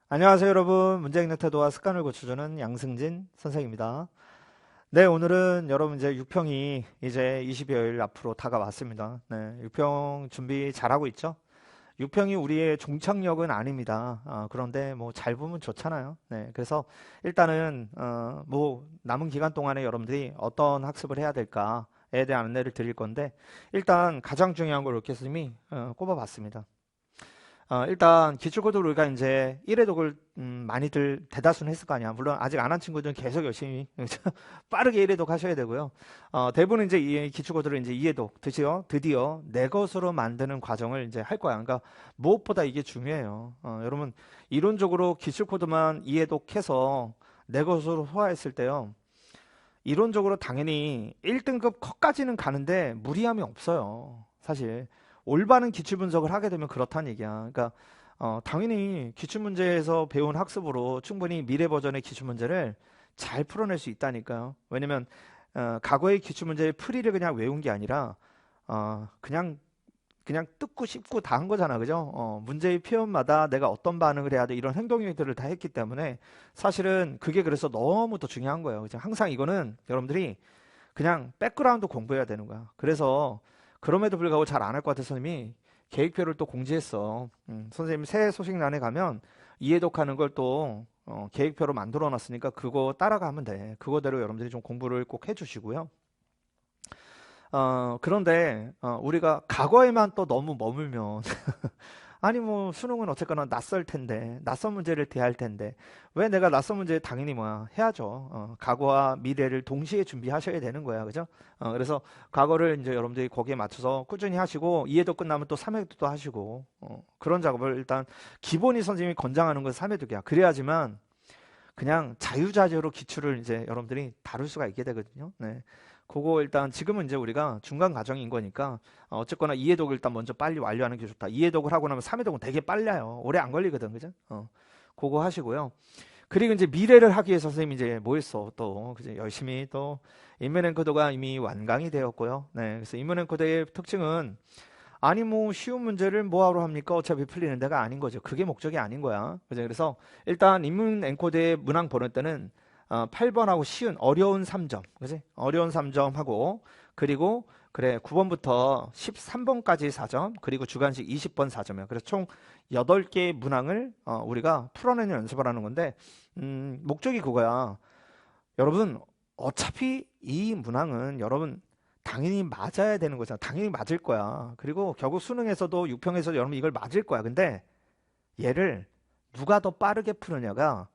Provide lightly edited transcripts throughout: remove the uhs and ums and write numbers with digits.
안녕하세요, 여러분. 문제 읽는 태도와 습관을 고쳐주는 양승진 선생입니다. 네, 오늘은 여러분 이제 6평이 이제 20여일 앞으로 다가왔습니다. 네, 6평 준비 잘하고 있죠? 6평이 우리의 종착역은 아닙니다. 그런데 뭐 잘 보면 좋잖아요. 네, 그래서 일단은 뭐 남은 기간 동안에 여러분들이 어떤 학습을 해야 될까에 대한 안내를 드릴 건데, 일단 가장 중요한 걸 교수님이 꼽아봤습니다. 일단 기출코드로 우리가 이제 1회 독을 많이들 대다수는 했을 거 아니야. 물론 아직 안 한 친구들은 계속 열심히 빠르게 1회 독 하셔야 되고요. 대부분 이제 이 기출코드를 이제 2회 독 드디어 내 것으로 만드는 과정을 이제 할 거야. 그러니까 무엇보다 이게 중요해요. 여러분 이론적으로 기출코드만 2회 독해서 내 것으로 소화했을 때요. 이론적으로 당연히 1등급 컷까지는 가는데 무리함이 없어요. 사실 올바른 기출 분석을 하게 되면 그렇다는 얘기야. 그러니까 당연히 기출 문제에서 배운 학습으로 충분히 미래 버전의 기출 문제를 잘 풀어낼 수 있다니까요. 왜냐면 과거의 기출 문제의 풀이를 그냥 외운 게 아니라 그냥 뜯고 씹고 다 한 거잖아, 그죠? 문제의 표현마다 내가 어떤 반응을 해야 돼 이런 행동들을 다 했기 때문에 사실은 그게 그래서 너무 더 중요한 거예요. 그죠? 항상 이거는 여러분들이 그냥 백그라운드 공부해야 되는 거야. 그래서 그럼에도 불구하고 잘 안 할 것 같아서 선생님이 계획표를 또 공지했어. 선생님 새 소식란에 가면 이해독하는 걸 또 계획표로 만들어 놨으니까 그거 따라가면 돼. 그거대로 여러분들이 좀 공부를 꼭 해주시고요. 그런데 우리가 과거에만 또 너무 머물면 아니 뭐 수능은 어쨌거나 낯설 텐데 낯선 문제를 대할 텐데 왜 내가 낯선 문제 당연히 뭐야 해야죠. 과거와 미래를 동시에 준비하셔야 되는 거야, 그죠? 그래서 과거를 이제 여러분들이 거기에 맞춰서 꾸준히 하시고 2회도 끝나면 또 3회도 하시고 그런 작업을 일단 기본이 선생님이 권장하는 건 3회독이야. 그래야지만 그냥 자유자재로 기출을 이제 여러분들이 다룰 수가 있게 되거든요. 네. 그거 일단 지금은 이제 우리가 중간 과정인 거니까 어쨌거나 2회독을 일단 먼저 빨리 완료하는 게 좋다. 2회독을 하고 나면 3회독은 되게 빨라요. 오래 안 걸리거든, 그죠? 그거 하시고요. 그리고 이제 미래를 하기 위해서 선생님이 이제 뭐 했어? 또 그죠? 열심히 또 인문 앵커도가 이미 완강이 되었고요. 네, 그래서 인문 앵커도의 특징은 아니 뭐 쉬운 문제를 뭐하러 합니까? 어차피 풀리는 데가 아닌 거죠. 그게 목적이 아닌 거야. 그죠? 그래서 일단 인문 앵커드의 문항 보낼 때는 8번하고 쉬운 어려운 3점. 그지? 어려운 3점 하고 그리고 그래 9번부터 13번까지 4점 그리고 주관식 20번 4점이야. 그래서 총 8개의 문항을 우리가 풀어내는 연습을 하는 건데 목적이 그거야. 여러분 어차피 이 문항은 여러분 당연히 맞아야 되는 거잖아. 당연히 맞을 거야. 그리고 결국 수능에서도 6평에서 여러분 이걸 맞을 거야. 근데 얘를 누가 더 빠르게 푸느냐가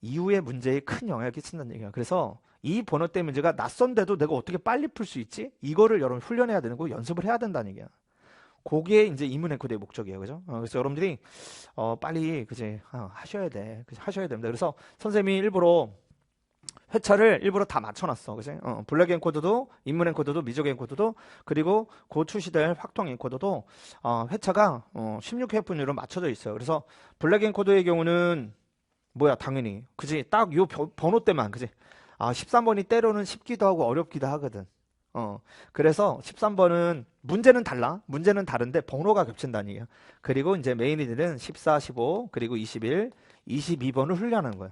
이후의 문제에 큰 영향을 끼친다는 얘기야. 그래서 이 번호대 문제가 낯선데도 내가 어떻게 빨리 풀 수 있지? 이거를 여러분 훈련해야 되는 거 연습을 해야 된다는 얘기야. 그게 이제 이문 앵커의 목적이에요. 그죠? 그래서 여러분들이 빨리 그지 하셔야 돼. 그지? 하셔야 됩니다. 그래서 선생님이 일부러 회차를 일부러 다 맞춰놨어. 그지? 블랙 앵코드도, 인문 앵코드도, 미적 앵코드도, 그리고 곧 출시될 확통 앵코드도, 회차가, 16회 분위로 맞춰져 있어요. 그래서 블랙 앵코드의 경우는, 뭐야, 당연히. 그지? 딱 요 번호대만, 그지? 13번이 때로는 쉽기도 하고 어렵기도 하거든. 그래서 13번은 문제는 달라. 문제는 다른데 번호가 겹친다는 얘기야. 그리고 이제 메인이들은 14, 15, 그리고 21, 22번을 훈련하는 거야.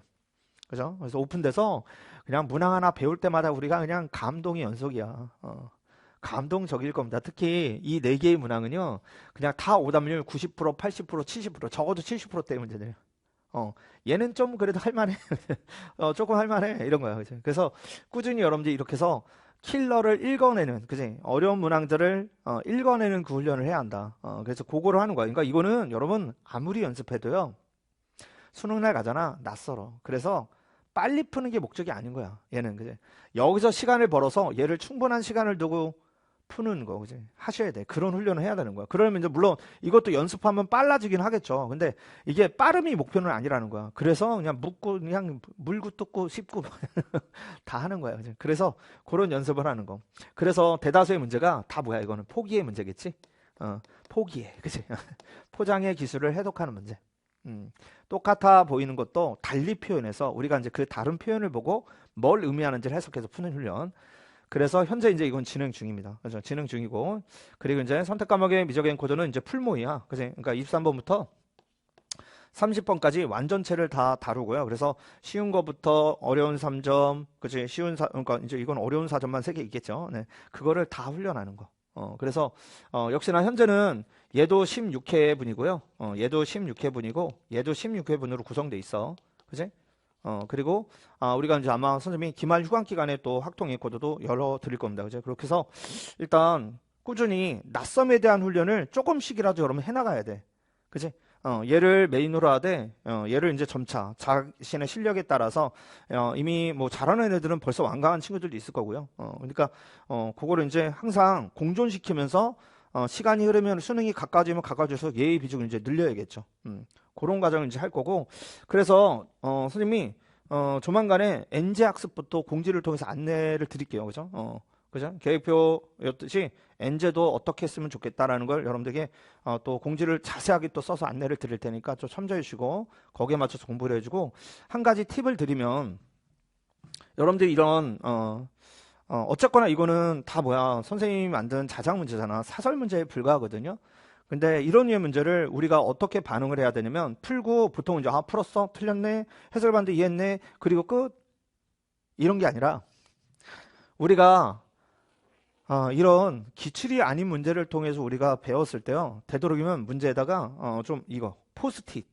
그죠? 그래서 오픈돼서 그냥 문항 하나 배울 때마다 우리가 그냥 감동의 연속이야. 감동적일 겁니다. 특히 이 네 개의 문항은요, 그냥 다 오답률 90%, 80%, 70%, 적어도 70%대 문제들이에요. 얘는 좀 그래도 할만해. 조금 할만해. 이런 거야. 그죠? 그래서 꾸준히 여러분들이 이렇게 해서 킬러를 읽어내는, 그지? 어려운 문항들을 읽어내는 그 훈련을 해야 한다. 그래서 그거를 하는 거야. 그러니까 이거는 여러분 아무리 연습해도요, 수능날 가잖아. 낯설어. 그래서 빨리 푸는 게 목적이 아닌 거야. 얘는 그지? 여기서 시간을 벌어서 얘를 충분한 시간을 두고 푸는 거, 그지? 하셔야 돼. 그런 훈련을 해야 되는 거야. 그러면 이제 물론 이것도 연습하면 빨라지긴 하겠죠. 근데 이게 빠름이 목표는 아니라는 거야. 그래서 그냥 묻고 그냥 물고 뜯고 씹고 다 하는 거야. 그지? 그래서 그런 연습을 하는 거. 그래서 대다수의 문제가 다 뭐야? 이거는 포기의 문제겠지? 포기해. 그지? 포장의 기술을 해독하는 문제. 똑같아 보이는 것도 달리 표현해서 우리가 이제 그 다른 표현을 보고 뭘 의미하는지를 해석해서 푸는 훈련. 그래서 현재 이제 이건 진행 중입니다. 그죠? 진행 중이고. 그리고 이제 선택 과목의 미적 앵코드는 이제 풀모이야. 그지? 그러니까 23번부터 30번까지 완전체를 다 다루고요. 그래서 쉬운 거부터 어려운 3점, 그치? 그러니까 이제 이건 어려운 4점만 3개 있겠죠. 네. 그거를 다 훈련하는 거. 그래서, 역시나 현재는 얘도 16회 분이고요. 얘도 16회 분이고, 얘도 16회 분으로 구성돼 있어. 그치? 그리고, 우리가 이제 아마 선생님이 기말 휴관 기간에 또 학통의 코드도 열어 드릴 겁니다. 그죠? 그렇게 해서 일단 꾸준히 낯섦에 대한 훈련을 조금씩이라도 여러분 해나가야 돼. 그치? 얘를 메인으로 하되, 얘를 이제 점차 자신의 실력에 따라서, 이미 뭐 잘하는 애들은 벌써 완강한 친구들도 있을 거고요. 그러니까, 그거를 이제 항상 공존시키면서, 시간이 흐르면 수능이 가까워지면 가까워져서 예의 비중을 이제 늘려야겠죠. 그런 과정을 이제 할 거고. 그래서, 선생님이, 조만간에 엔제 학습부터 공지를 통해서 안내를 드릴게요. 그죠? 그죠? 계획표였듯이 엔제도 어떻게 했으면 좋겠다라는 걸 여러분들에게 또 공지를 자세하게 또 써서 안내를 드릴 테니까 좀 참조해 주시고 거기에 맞춰서 공부를 해주고 한 가지 팁을 드리면 여러분들이 이런 어쨌거나 이거는 다 뭐야 선생님이 만든 자작 문제잖아. 사설 문제에 불과하거든요. 근데 이런 류의 문제를 우리가 어떻게 반응을 해야 되냐면 풀고 보통 이제 풀었어? 틀렸네? 해설반도 이해했네? 그리고 끝? 이런 게 아니라 우리가 이런 기출이 아닌 문제를 통해서 우리가 배웠을 때요. 되도록이면 문제에다가 좀 이거 포스트잇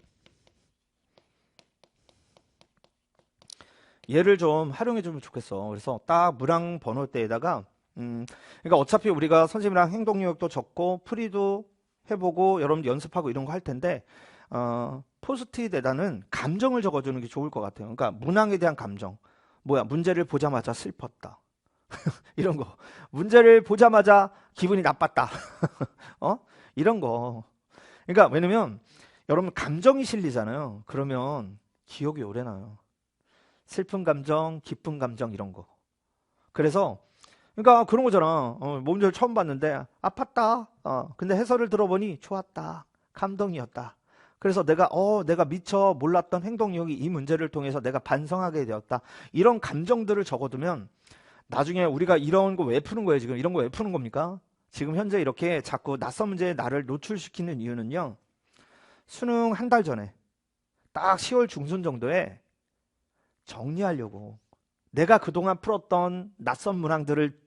얘를 좀 활용해 주면 좋겠어. 그래서 딱 문항 번호대에다가 그러니까 어차피 우리가 선생님이랑 행동력도 적고 풀이도 해보고 여러분들 연습하고 이런 거 할 텐데 포스트잇에다는 감정을 적어주는 게 좋을 것 같아요. 그러니까 문항에 대한 감정. 뭐야 문제를 보자마자 슬펐다. 이런 거. 문제를 보자마자 기분이 나빴다. 이런 거. 그러니까 왜냐면 여러분 감정이 실리잖아요. 그러면 기억이 오래 나요. 슬픈 감정, 기쁜 감정 이런 거. 그래서 그러니까 그런 거잖아. 문제를 처음 봤는데 아팠다. 근데 해설을 들어보니 좋았다. 감동이었다. 그래서 내가 미처 몰랐던 행동력이 이 문제를 통해서 내가 반성하게 되었다. 이런 감정들을 적어두면 나중에 우리가 이런 거 왜 푸는 거예요, 지금? 이런 거 왜 푸는 겁니까? 지금 현재 이렇게 자꾸 낯선 문제에 나를 노출시키는 이유는요. 수능 한 달 전에 딱 10월 중순 정도에 정리하려고 내가 그동안 풀었던 낯선 문항들을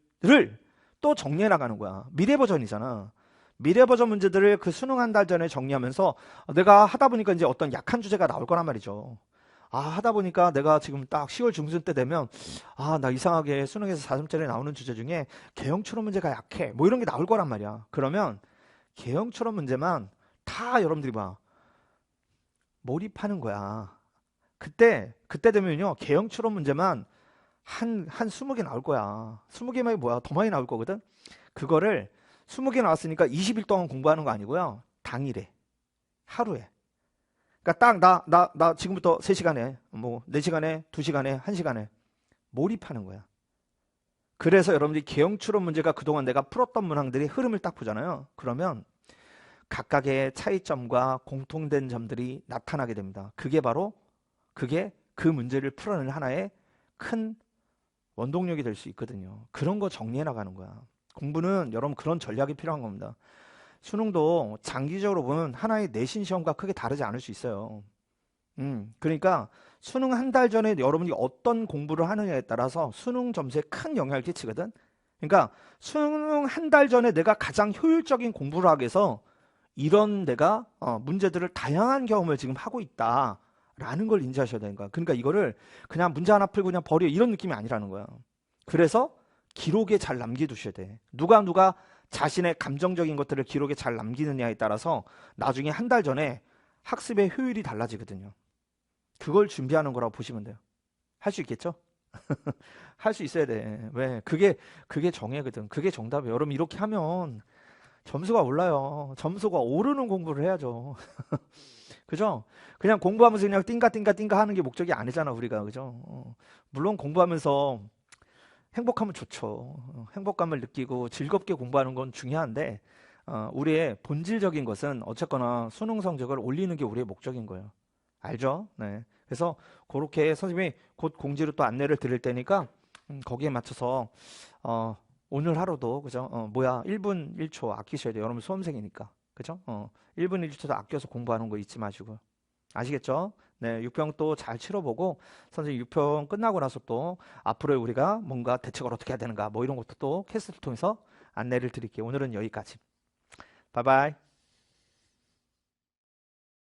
또 정리해 나가는 거야. 미래 버전이잖아. 미래 버전 문제들을 그 수능 한 달 전에 정리하면서 내가 하다 보니까 이제 어떤 약한 주제가 나올 거란 말이죠. 하다 보니까 내가 지금 딱 10월 중순 때 되면 나 이상하게 수능에서 4점짜리 나오는 주제 중에 개형 추론 문제가 약해. 뭐 이런 게 나올 거란 말이야. 그러면 개형 추론 문제만 다 여러분들이 봐. 몰입하는 거야. 그때 되면요. 개형 추론 문제만 한 20개 나올 거야. 20개만이 뭐야? 더 많이 나올 거거든. 그거를 20개 나왔으니까 20일 동안 공부하는 거 아니고요. 당일에. 하루에. 그러니까 딱 나 지금부터 3시간에 뭐 4시간에 2시간에 1시간에 몰입하는 거야. 그래서 여러분들이 개형 추론 문제가 그동안 내가 풀었던 문항들이 흐름을 딱 보잖아요. 그러면 각각의 차이점과 공통된 점들이 나타나게 됩니다. 그게 그 문제를 풀어내는 하나의 큰 원동력이 될 수 있거든요. 그런 거 정리해 나가는 거야. 공부는 여러분 그런 전략이 필요한 겁니다. 수능도 장기적으로 보면 하나의 내신 시험과 크게 다르지 않을 수 있어요. 그러니까 수능 한 달 전에 여러분이 어떤 공부를 하느냐에 따라서 수능 점수에 큰 영향을 끼치거든. 그러니까 수능 한 달 전에 내가 가장 효율적인 공부를 하기 위해서 이런 내가 문제들을 다양한 경험을 지금 하고 있다라는 걸 인지하셔야 되는 거야. 그러니까 이거를 그냥 문제 하나 풀고 그냥 버려 이런 느낌이 아니라는 거야. 그래서 기록에 잘 남겨두셔야 돼. 누가 자신의 감정적인 것들을 기록에 잘 남기느냐에 따라서 나중에 한 달 전에 학습의 효율이 달라지거든요. 그걸 준비하는 거라고 보시면 돼요. 할 수 있겠죠? 할 수 있어야 돼. 왜? 그게 정해거든. 그게 정답이에요. 여러분 이렇게 하면 점수가 올라요. 점수가 오르는 공부를 해야죠. 그죠? 그냥 공부하면서 그냥 띵가 하는 게 목적이 아니잖아, 우리가. 그죠? 물론 공부하면서 행복하면 좋죠. 행복감을 느끼고 즐겁게 공부하는 건 중요한데 우리의 본질적인 것은 어쨌거나 수능 성적을 올리는 게 우리의 목적인 거예요. 알죠? 네. 그래서 그렇게 선생님이 곧 공지로 또 안내를 드릴 테니까 거기에 맞춰서 오늘 하루도 그죠? 1분 1초 아끼셔야 돼요. 여러분 수험생이니까. 그죠? 1분 1초도 아껴서 공부하는 거 잊지 마시고. 아시겠죠? 네, 6평 또 잘 치러보고 선생님 6평 끝나고 나서 또 앞으로 우리가 뭔가 대책을 어떻게 해야 되는가 뭐 이런 것도 또 캐스트를 통해서 안내를 드릴게요. 오늘은 여기까지. 바이바이.